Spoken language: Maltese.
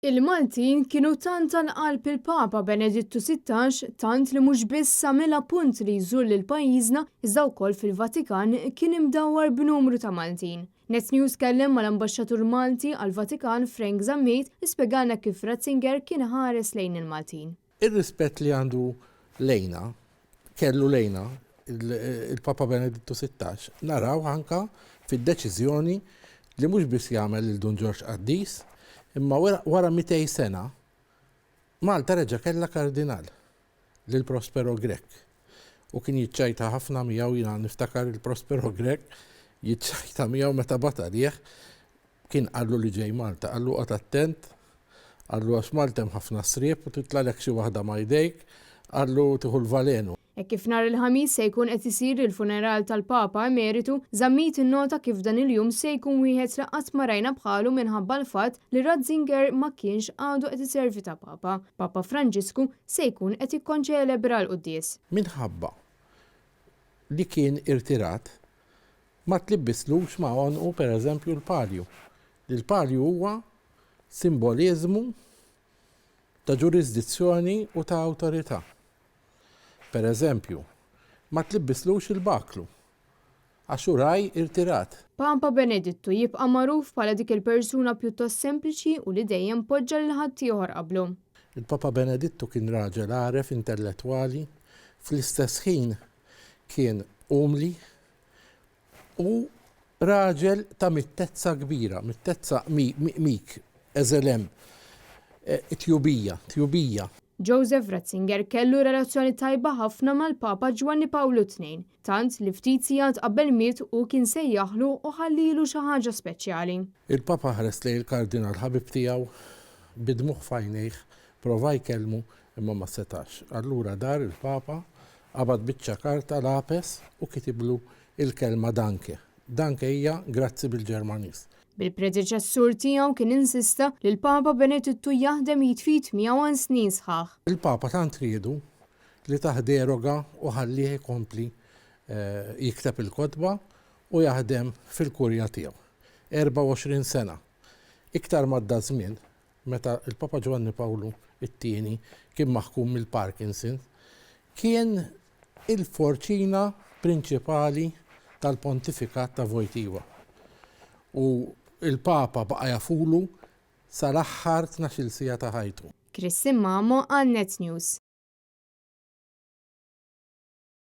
Il-Maltin kienu tant tal-qalb il-Papa Benedittu XVI tant li mhux biss samela punt li jżur lil pajjiżna iżda wkoll fil-Vatikan kien imdawwar b'numru ta' Maltin. Net News kellem mal-Ambaxxatur Malti għall-Vatikan Frank Zammit li spjegana kif Ratzinger kien ħares lejn il-Maltin. Ir-rispett li għandu lejna, kellu lejna il-Papa Benedittu XVI, naraw anka fid-deċiżjoni li mhux biss jagħmel il-Dun Ġorġ Qaddis, imma wara 200 sena Malta reġa' kellha kardinal lil Prospero Grek. U kien jiċċajta ħafna miegħu, jiena niftakar il-Prospero Grek jiċċajta miegħu meta batalih kien qallu li ġej Malta, qallu qgħod attent, qallu għax Malta hemm ħafna sriep u titlalek xi waħda ma' jdejk, qallu tieħu l-valenu. Kif nhar il-ħamis se jkun qed isir il-funeral tal-Papa Emeritu, Zammit innota kif dan il-jum se jkun wieħed li qatt ma rajna bħalu minħabba l-fatt li Ratzinger ma kienx għadu qed iservi ta' Papa. Papa Franġisku se jkun qed ikkonċelebra l-quddies. Minħabba li kien irtirat ma tlibbislux ma' għonqu pereżempju l-palju. L-palju huwa simboliżmu ta' ġurisdizzjoni u ta' awtorità. Per eżempju, ma tlibbislux il-baklu, għax raj irtirat. Papa Benedittu jibqa' magħruf bħala dik il-persuna pjuttost sempliċi u li dejjem poġġa lil ħadd ieħor qablu. Il-Papa Benedittu kien raġel għaref intellettwali, fl-istess ħin kien umli u raġel ta' mittezza kbira, mittezza mik, eżelem, tjubija. Joseph Ratzinger kellu relazzjoni tajba ħafna mal-Papa Giovanni Paolo II, tant li ftit sigħat qabel miet u kien sejjaħlu u ħallilu xi ħaġa speċjali. Il-Papa ħares lejn il-Kardinal ħabib tiegħu bidmuh f'għajnejh, prova jkellmu imma ma setax. Allura dar il-Papa qabad biċċa karta lapes u kitiblu il-kelma danke. Danke hija grazzi bil-Ġermaniż. Bil-predeċessur tiegħu kien insista li l-Papa Benedittu jaħdem jitfit miegħu għal snin sħaħ. Il-Papa tant riedu li taħderoga u ħallih ikompli jikteb il-kotba u jaħdem fil-kurja tiegħu. 24 sena. Iktar madda żmien meta il-Papa Giovanni Paolo it-tieni kien maħkum mill-Parkinson, kien il-forċina prinċipali tal-pontifikat ta' Wojtyła. U il-Papa baqa' jafulu sal-aħħar 12 sija ta' ħajtu. Kristin Mamo għal Net News.